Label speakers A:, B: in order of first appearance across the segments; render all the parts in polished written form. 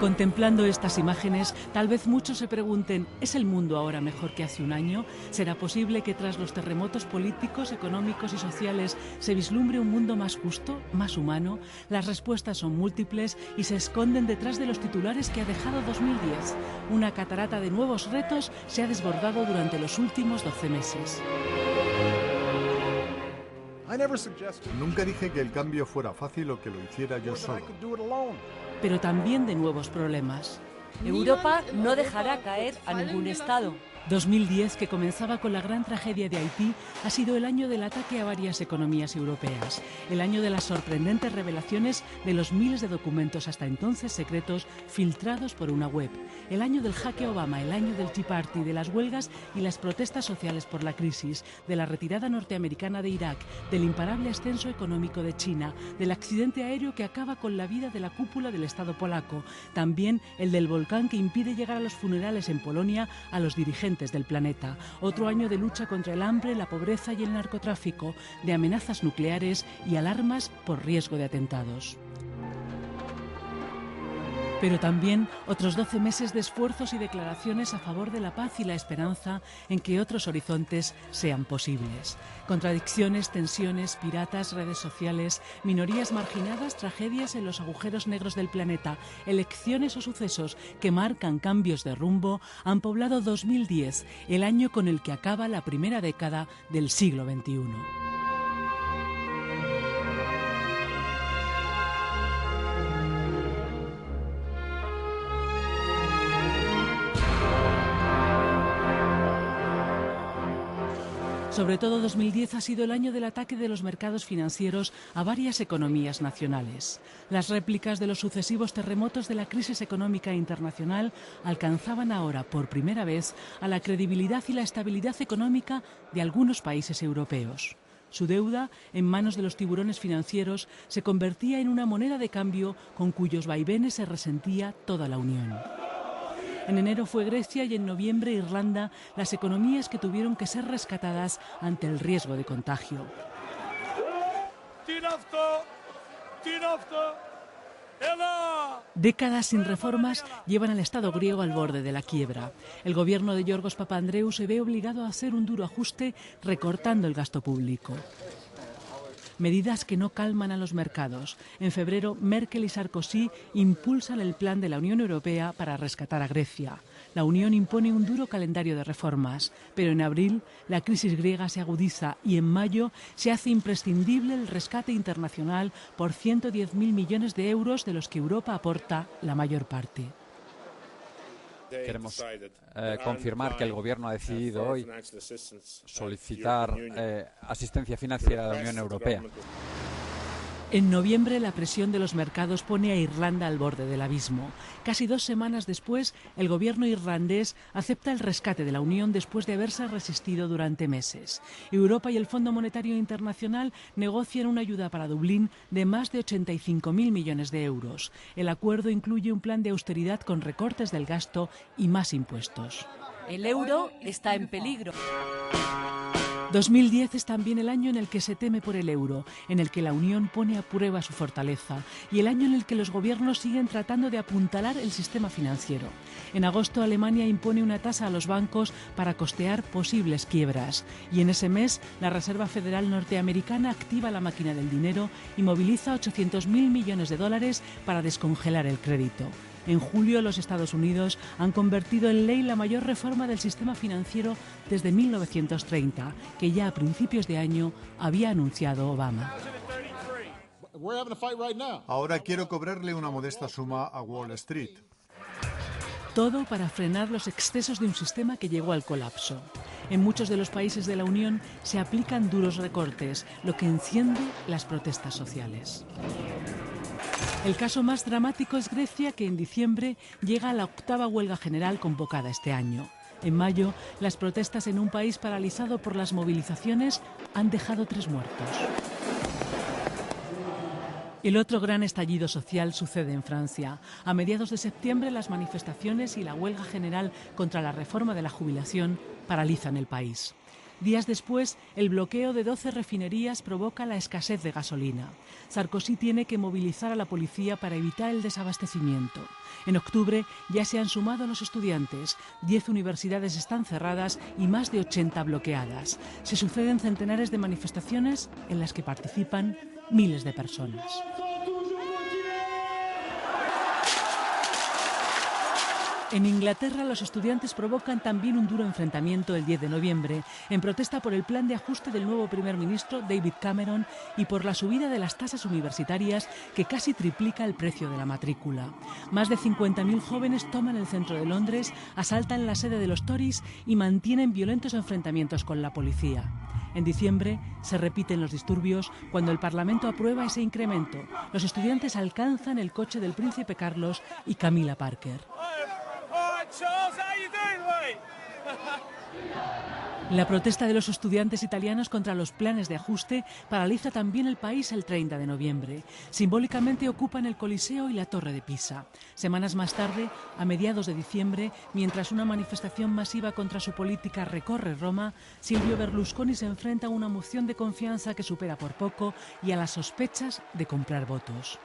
A: Contemplando estas imágenes, tal vez muchos se pregunten, ¿es el mundo ahora mejor que hace un año? ¿Será posible que tras los terremotos políticos, económicos y sociales se vislumbre un mundo más justo, más humano? Las respuestas son múltiples y se esconden detrás de los titulares que ha dejado 2010. Una catarata de nuevos retos se ha desbordado durante los últimos 12 meses.
B: Nunca dije que el cambio fuera fácil o que lo hiciera yo solo.
A: Pero también de nuevos problemas.
C: Europa no dejará caer a ningún Estado.
A: 2010, que comenzaba con la gran tragedia de Haití, ha sido el año del ataque a varias economías europeas, el año de las sorprendentes revelaciones de los miles de documentos hasta entonces secretos filtrados por una web, el año del jaque a Obama, el año del Tea Party, de las huelgas y las protestas sociales por la crisis, de la retirada norteamericana de Irak, del imparable ascenso económico de China, del accidente aéreo que acaba con la vida de la cúpula del Estado polaco, también el del volcán que impide llegar a los funerales en Polonia a los dirigentes del planeta. Otro año de lucha contra el hambre, la pobreza y el narcotráfico, de amenazas nucleares y alarmas por riesgo de atentados. Pero también otros 12 meses de esfuerzos y declaraciones a favor de la paz y la esperanza en que otros horizontes sean posibles. Contradicciones, tensiones, piratas, redes sociales, minorías marginadas, tragedias en los agujeros negros del planeta, elecciones o sucesos que marcan cambios de rumbo han poblado 2010, el año con el que acaba la primera década del siglo XXI. Sobre todo 2010 ha sido el año del ataque de los mercados financieros a varias economías nacionales. Las réplicas de los sucesivos terremotos de la crisis económica internacional alcanzaban ahora por primera vez a la credibilidad y la estabilidad económica de algunos países europeos. Su deuda, en manos de los tiburones financieros, se convertía en una moneda de cambio con cuyos vaivenes se resentía toda la Unión. En enero fue Grecia y en noviembre Irlanda las economías que tuvieron que ser rescatadas ante el riesgo de contagio. Décadas sin reformas llevan al Estado griego al borde de la quiebra. El gobierno de Yorgos Papandreou se ve obligado a hacer un duro ajuste recortando el gasto público. Medidas que no calman a los mercados. En febrero, Merkel y Sarkozy impulsan el plan de la Unión Europea para rescatar a Grecia. La Unión impone un duro calendario de reformas, pero en abril la crisis griega se agudiza y en mayo se hace imprescindible el rescate internacional por 110.000 millones de euros, de los que Europa aporta la mayor parte.
D: Queremos confirmar que el Gobierno ha decidido hoy solicitar asistencia financiera de la Unión Europea.
A: En noviembre, la presión de los mercados pone a Irlanda al borde del abismo. Casi 2 semanas después, el gobierno irlandés acepta el rescate de la Unión después de haberse resistido durante meses. Europa y el Fondo Monetario Internacional negocian una ayuda para Dublín de más de 85.000 millones de euros. El acuerdo incluye un plan de austeridad con recortes del gasto y más impuestos.
C: El euro está en peligro.
A: 2010 es también el año en el que se teme por el euro, en el que la Unión pone a prueba su fortaleza y el año en el que los gobiernos siguen tratando de apuntalar el sistema financiero. En agosto, Alemania impone una tasa a los bancos para costear posibles quiebras y en ese mes la Reserva Federal norteamericana activa la máquina del dinero y moviliza 800.000 millones de dólares para descongelar el crédito. En julio, los Estados Unidos han convertido en ley la mayor reforma del sistema financiero desde 1930, que ya a principios de año había anunciado Obama.
B: Ahora quiero cobrarle una modesta suma a Wall Street.
A: Todo para frenar los excesos de un sistema que llegó al colapso. En muchos de los países de la Unión se aplican duros recortes, lo que enciende las protestas sociales. El caso más dramático es Grecia, que en diciembre llega a la 8ª huelga general convocada este año. En mayo, las protestas en un país paralizado por las movilizaciones han dejado 3 muertos. El otro gran estallido social sucede en Francia. A mediados de septiembre, las manifestaciones y la huelga general contra la reforma de la jubilación paralizan el país. Días después, el bloqueo de 12 refinerías provoca la escasez de gasolina. Sarkozy tiene que movilizar a la policía para evitar el desabastecimiento. En octubre ya se han sumado los estudiantes. 10 universidades están cerradas y más de 80 bloqueadas. Se suceden centenares de manifestaciones en las que participan miles de personas. En Inglaterra, los estudiantes provocan también un duro enfrentamiento el 10 de noviembre, en protesta por el plan de ajuste del nuevo primer ministro David Cameron y por la subida de las tasas universitarias que casi triplica el precio de la matrícula. Más de 50.000 jóvenes toman el centro de Londres, asaltan la sede de los Tories y mantienen violentos enfrentamientos con la policía. En diciembre se repiten los disturbios cuando el Parlamento aprueba ese incremento. Los estudiantes alcanzan el coche del príncipe Carlos y Camilla Parker. La protesta de los estudiantes italianos contra los planes de ajuste paraliza también el país el 30 de noviembre. Simbólicamente ocupan el Coliseo y la Torre de Pisa. Semanas más tarde, a mediados de diciembre, mientras una manifestación masiva contra su política recorre Roma, Silvio Berlusconi se enfrenta a una moción de confianza que supera por poco y a las sospechas de comprar votos.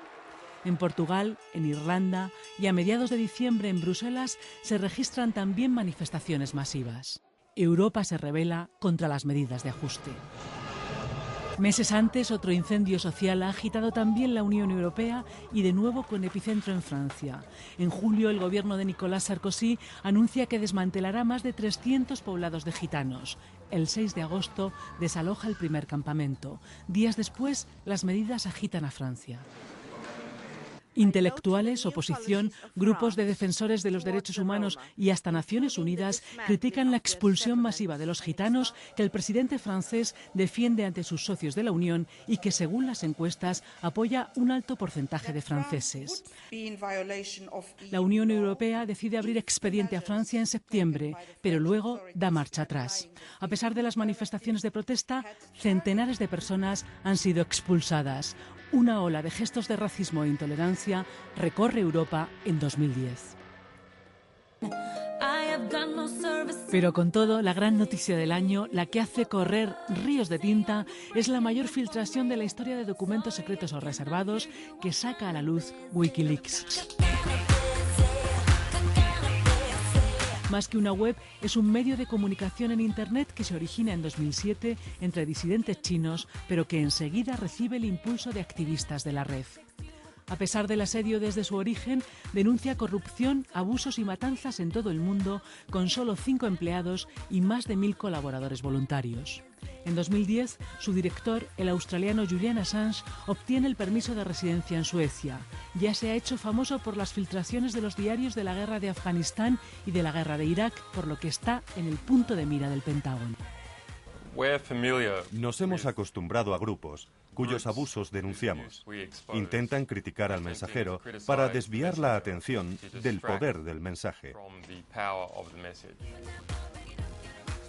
A: En Portugal, en Irlanda y a mediados de diciembre en Bruselas se registran también manifestaciones masivas. Europa se rebela contra las medidas de ajuste. Meses antes, otro incendio social ha agitado también la Unión Europea y de nuevo con epicentro en Francia. En julio, el gobierno de Nicolas Sarkozy anuncia que desmantelará más de 300 poblados de gitanos. El 6 de agosto desaloja el primer campamento. Días después, las medidas agitan a Francia. Intelectuales, oposición, grupos de defensores de los derechos humanos y hasta Naciones Unidas critican la expulsión masiva de los gitanos que el presidente francés defiende ante sus socios de la Unión y que, según las encuestas, apoya un alto porcentaje de franceses. La Unión Europea decide abrir expediente a Francia en septiembre, pero luego da marcha atrás. A pesar de las manifestaciones de protesta, centenares de personas han sido expulsadas. Una ola de gestos de racismo e intolerancia recorre Europa en 2010. Pero con todo, la gran noticia del año, la que hace correr ríos de tinta, es la mayor filtración de la historia de documentos secretos o reservados que saca a la luz Wikileaks. Más que una web, es un medio de comunicación en Internet que se origina en 2007 entre disidentes chinos, pero que enseguida recibe el impulso de activistas de la red. A pesar del asedio desde su origen, denuncia corrupción, abusos y matanzas en todo el mundo, con solo 5 empleados y más de 1.000 colaboradores voluntarios. En 2010, su director, el australiano Julian Assange, obtiene el permiso de residencia en Suecia. Ya se ha hecho famoso por las filtraciones de los diarios de la guerra de Afganistán y de la guerra de Irak, por lo que está en el punto de mira del Pentágono.
E: Nos hemos acostumbrado a grupos cuyos abusos denunciamos. Intentan criticar al mensajero para desviar la atención del poder del mensaje.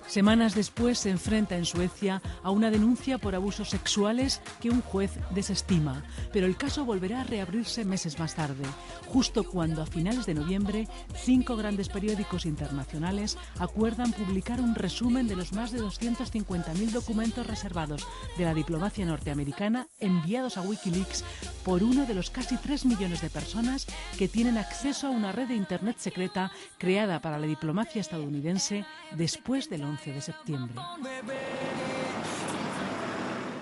A: Semanas después se enfrenta en Suecia a una denuncia por abusos sexuales que un juez desestima, pero el caso volverá a reabrirse meses más tarde, justo cuando a finales de noviembre 5 grandes periódicos internacionales acuerdan publicar un resumen de los más de 250.000 documentos reservados de la diplomacia norteamericana enviados a Wikileaks por uno de los casi 3 millones de personas que tienen acceso a una red de Internet secreta creada para la diplomacia estadounidense después del 11 de septiembre.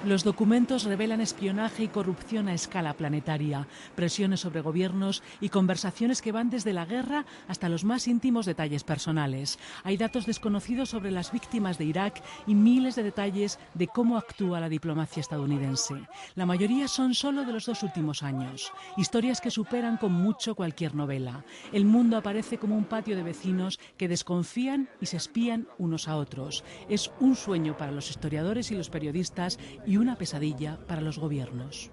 A: Los documentos revelan espionaje y corrupción a escala planetaria, presiones sobre gobiernos y conversaciones que van desde la guerra hasta los más íntimos detalles personales. Hay datos desconocidos sobre las víctimas de Irak y miles de detalles de cómo actúa la diplomacia estadounidense. La mayoría son solo de los 2 últimos años. Historias que superan con mucho cualquier novela. El mundo aparece como un patio de vecinos que desconfían y se espían unos a otros. Es un sueño para los historiadores y los periodistas y una pesadilla para los gobiernos.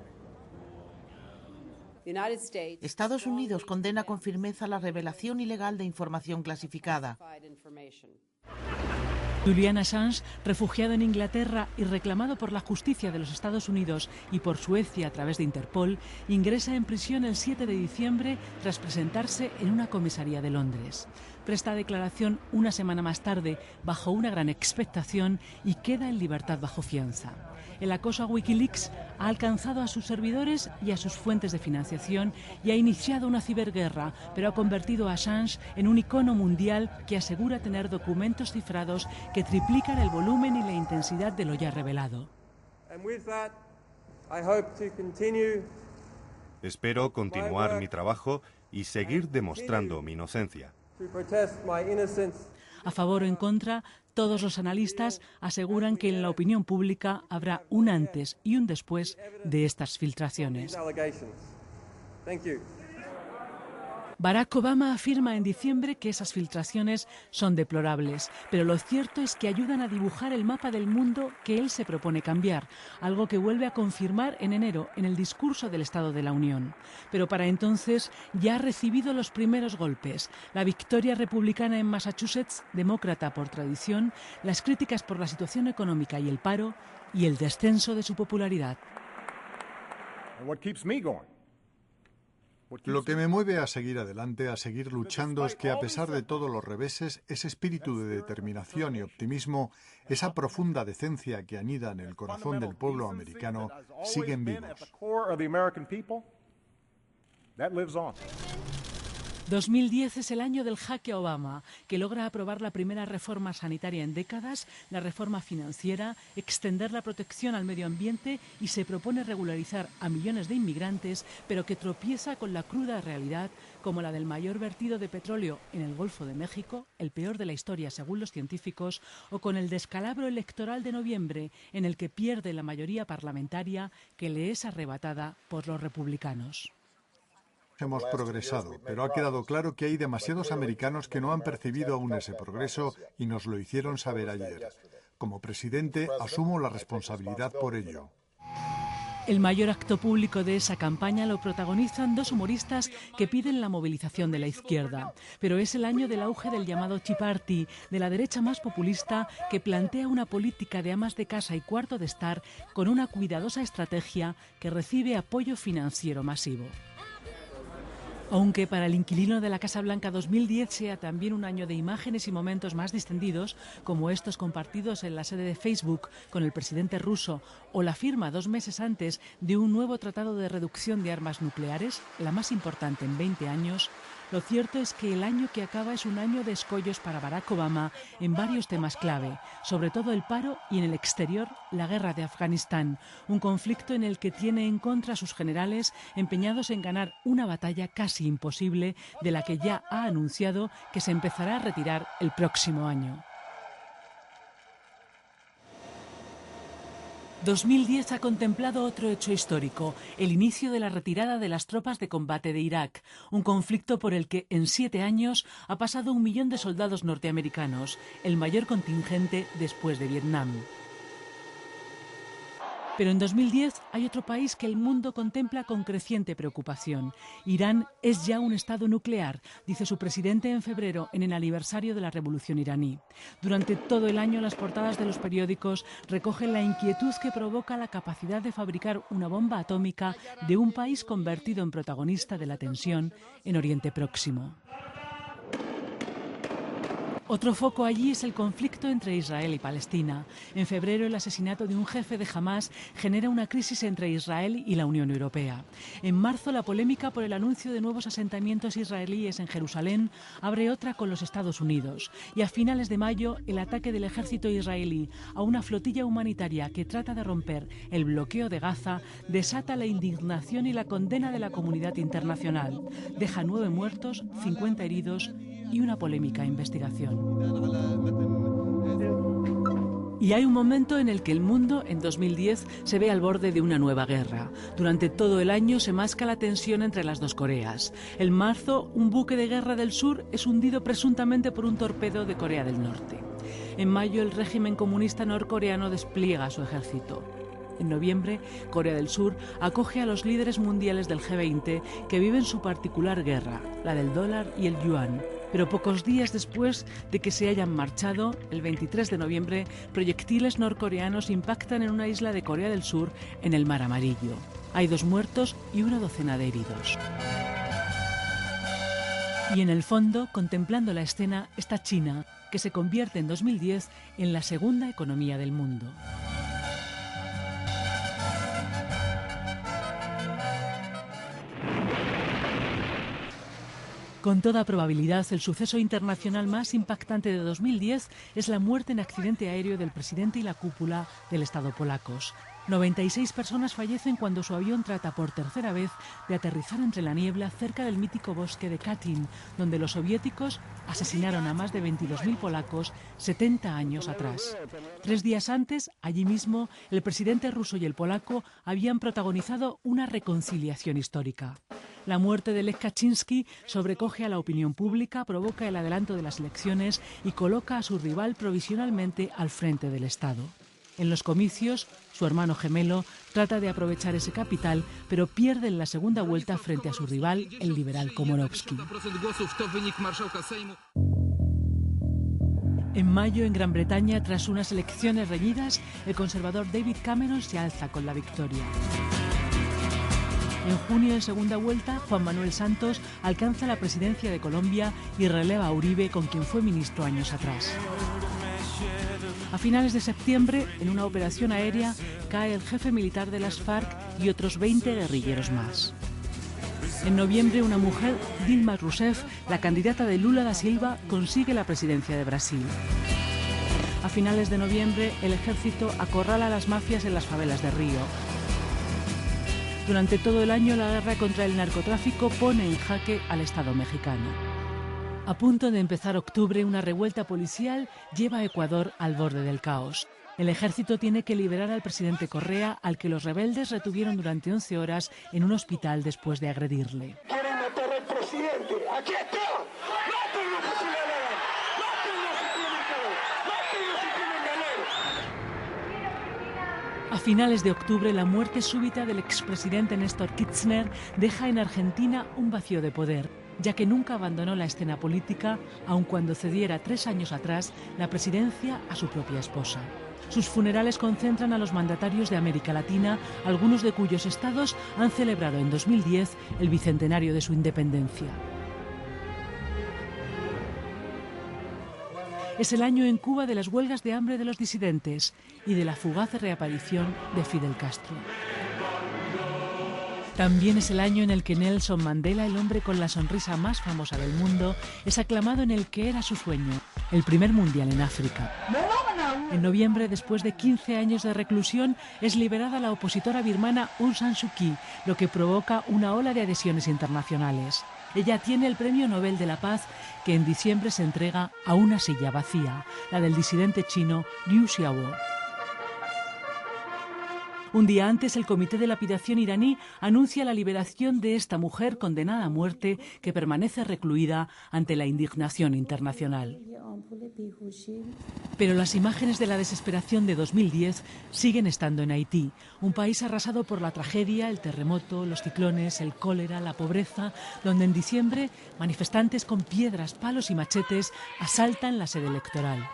F: Estados Unidos condena con firmeza la revelación ilegal de información clasificada.
A: Julian Assange, refugiado en Inglaterra y reclamado por la justicia de los Estados Unidos y por Suecia a través de Interpol, ingresa en prisión el 7 de diciembre tras presentarse en una comisaría de Londres. presta declaración una semana más tarde bajo una gran expectación y queda en libertad bajo fianza. El acoso a Wikileaks ha alcanzado a sus servidores y a sus fuentes de financiación y ha iniciado una ciberguerra, pero ha convertido a Assange en un icono mundial que asegura tener documentos cifrados que triplican el volumen y la intensidad de lo ya revelado.
E: Espero continuar mi trabajo y seguir demostrando mi inocencia.
A: A favor o en contra, todos los analistas aseguran que en la opinión pública habrá un antes y un después de estas filtraciones. Barack Obama afirma en diciembre que esas filtraciones son deplorables, pero lo cierto es que ayudan a dibujar el mapa del mundo que él se propone cambiar, algo que vuelve a confirmar en enero en el discurso del Estado de la Unión. Pero para entonces ya ha recibido los primeros golpes: la victoria republicana en Massachusetts, demócrata por tradición, las críticas por la situación económica y el paro, y el descenso de su popularidad.
B: Lo que me mueve a seguir adelante, a seguir luchando, es que a pesar de todos los reveses, ese espíritu de determinación y optimismo, esa profunda decencia que anida en el corazón del pueblo americano, siguen vivos.
A: 2010 es el año del jaque a Obama, que logra aprobar la primera reforma sanitaria en décadas, la reforma financiera, extender la protección al medio ambiente y se propone regularizar a millones de inmigrantes, pero que tropieza con la cruda realidad, como la del mayor vertido de petróleo en el Golfo de México, el peor de la historia según los científicos, o con el descalabro electoral de noviembre, en el que pierde la mayoría parlamentaria que le es arrebatada por los republicanos.
B: Hemos progresado, pero ha quedado claro que hay demasiados americanos que no han percibido aún ese progreso y nos lo hicieron saber ayer. Como presidente, asumo la responsabilidad por ello.
A: El mayor acto público de esa campaña lo protagonizan dos humoristas que piden la movilización de la izquierda. Pero es el año del auge del llamado Tea Party, de la derecha más populista, que plantea una política de amas de casa y cuarto de estar con una cuidadosa estrategia que recibe apoyo financiero masivo. Aunque para el inquilino de la Casa Blanca 2010 sea también un año de imágenes y momentos más distendidos, como estos compartidos en la sede de Facebook con el presidente ruso, o la firma 2 meses antes de un nuevo tratado de reducción de armas nucleares, la más importante en 20 años, lo cierto es que el año que acaba es un año de escollos para Barack Obama en varios temas clave, sobre todo el paro y en el exterior la guerra de Afganistán, un conflicto en el que tiene en contra a sus generales empeñados en ganar una batalla casi imposible de la que ya ha anunciado que se empezará a retirar el próximo año. 2010 ha contemplado otro hecho histórico, el inicio de la retirada de las tropas de combate de Irak, un conflicto por el que en 7 años ha pasado 1 millón de soldados norteamericanos, el mayor contingente después de Vietnam. Pero en 2010 hay otro país que el mundo contempla con creciente preocupación. Irán es ya un estado nuclear, dice su presidente en febrero en el aniversario de la revolución iraní. Durante todo el año las portadas de los periódicos recogen la inquietud que provoca la capacidad de fabricar una bomba atómica de un país convertido en protagonista de la tensión en Oriente Próximo. Otro foco allí es el conflicto entre Israel y Palestina. En febrero, el asesinato de un jefe de Hamás genera una crisis entre Israel y la Unión Europea. En marzo, la polémica por el anuncio de nuevos asentamientos israelíes en Jerusalén abre otra con los Estados Unidos. Y a finales de mayo, el ataque del ejército israelí a una flotilla humanitaria que trata de romper el bloqueo de Gaza desata la indignación y la condena de la comunidad internacional. Deja 9 muertos, 50 heridos y una polémica investigación. Y hay un momento en el que el mundo, en 2010, se ve al borde de una nueva guerra. Durante todo el año se masca la tensión entre las dos Coreas. En marzo, un buque de guerra del sur es hundido presuntamente por un torpedo de Corea del Norte. En mayo, el régimen comunista norcoreano despliega su ejército. En noviembre, Corea del Sur acoge a los líderes mundiales del G20 que viven su particular guerra, la del dólar y el yuan. Pero pocos días después de que se hayan marchado, el 23 de noviembre, proyectiles norcoreanos impactan en una isla de Corea del Sur en el Mar Amarillo. Hay 2 muertos y una docena de heridos. Y en el fondo, contemplando la escena, está China, que se convierte en 2010 en la segunda economía del mundo. Con toda probabilidad, el suceso internacional más impactante de 2010 es la muerte en accidente aéreo del presidente y la cúpula del Estado polacos. 96 personas fallecen cuando su avión trata por tercera vez de aterrizar entre la niebla cerca del mítico bosque de Katyn, donde los soviéticos asesinaron a más de 22.000 polacos 70 años atrás. 3 días antes, allí mismo, el presidente ruso y el polaco habían protagonizado una reconciliación histórica. La muerte de Lech Kaczynski sobrecoge a la opinión pública, provoca el adelanto de las elecciones y coloca a su rival provisionalmente al frente del Estado. En los comicios, su hermano gemelo trata de aprovechar ese capital, pero pierde en la segunda vuelta frente a su rival, el liberal Komorowski. En mayo, en Gran Bretaña, tras unas elecciones reñidas, el conservador David Cameron se alza con la victoria. En junio, en segunda vuelta, Juan Manuel Santos alcanza la presidencia de Colombia y releva a Uribe, con quien fue ministro años atrás. A finales de septiembre, en una operación aérea, cae el jefe militar de las FARC y otros 20 guerrilleros más. En noviembre, una mujer, Dilma Rousseff, la candidata de Lula da Silva, consigue la presidencia de Brasil. A finales de noviembre, el ejército acorrala a las mafias en las favelas de Río. Durante todo el año, la guerra contra el narcotráfico pone en jaque al Estado mexicano. A punto de empezar octubre, una revuelta policial lleva a Ecuador al borde del caos. El ejército tiene que liberar al presidente Correa, al que los rebeldes retuvieron durante 11 horas en un hospital después de agredirle.
G: ¡Quieren matar al presidente! ¡Aquí está! ¡Mátenlo si tienen ganar! ¡Mátenlo si tienen ganar!
A: A finales de octubre, la muerte súbita del expresidente Néstor Kirchner deja en Argentina un vacío de poder, ya que nunca abandonó la escena política, aun cuando cediera 3 años atrás la presidencia a su propia esposa. Sus funerales concentran a los mandatarios de América Latina, algunos de cuyos estados han celebrado en 2010 el bicentenario de su independencia. Es el año en Cuba de las huelgas de hambre de los disidentes y de la fugaz reaparición de Fidel Castro. También es el año en el que Nelson Mandela, el hombre con la sonrisa más famosa del mundo, es aclamado en el que era su sueño, el primer mundial en África. En noviembre, después de 15 años de reclusión, es liberada la opositora birmana Aung San Suu Kyi, lo que provoca una ola de adhesiones internacionales. Ella tiene el Premio Nobel de la Paz, que en diciembre se entrega a una silla vacía, la del disidente chino Liu Xiaobo. Un día antes, el Comité de Lapidación iraní anuncia la liberación de esta mujer condenada a muerte que permanece recluida ante la indignación internacional. Pero las imágenes de la desesperación de 2010 siguen estando en Haití, un país arrasado por la tragedia, el terremoto, los ciclones, el cólera, la pobreza, donde en diciembre manifestantes con piedras, palos y machetes asaltan la sede electoral.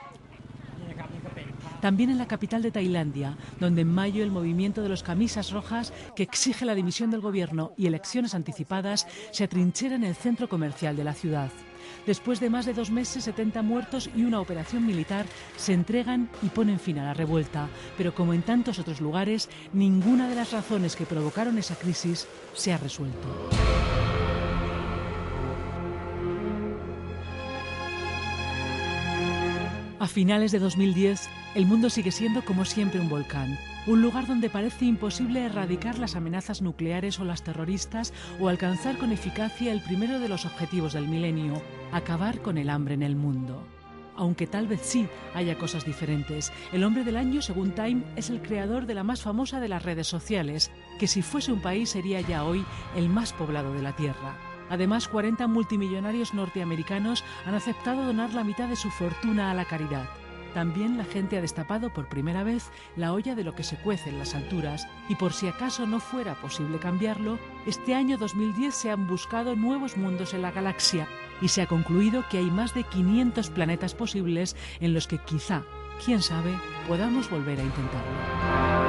A: También en la capital de Tailandia, donde en mayo el movimiento de los camisas rojas, que exige la dimisión del gobierno y elecciones anticipadas, se atrinchera en el centro comercial de la ciudad. Después de más de 2 meses, 70 muertos y una operación militar, se entregan y ponen fin a la revuelta. Pero como en tantos otros lugares, ninguna de las razones que provocaron esa crisis se ha resuelto. A finales de 2010, el mundo sigue siendo como siempre un volcán, un lugar donde parece imposible erradicar las amenazas nucleares o las terroristas o alcanzar con eficacia el primero de los objetivos del milenio, acabar con el hambre en el mundo. Aunque tal vez sí haya cosas diferentes, el hombre del año, según Time, es el creador de la más famosa de las redes sociales, que si fuese un país sería ya hoy el más poblado de la Tierra. Además, 40 multimillonarios norteamericanos han aceptado donar la mitad de su fortuna a la caridad. También la gente ha destapado por primera vez la olla de lo que se cuece en las alturas, y por si acaso no fuera posible cambiarlo, este año 2010 se han buscado nuevos mundos en la galaxia y se ha concluido que hay más de 500 planetas posibles en los que quizá, quién sabe, podamos volver a intentarlo.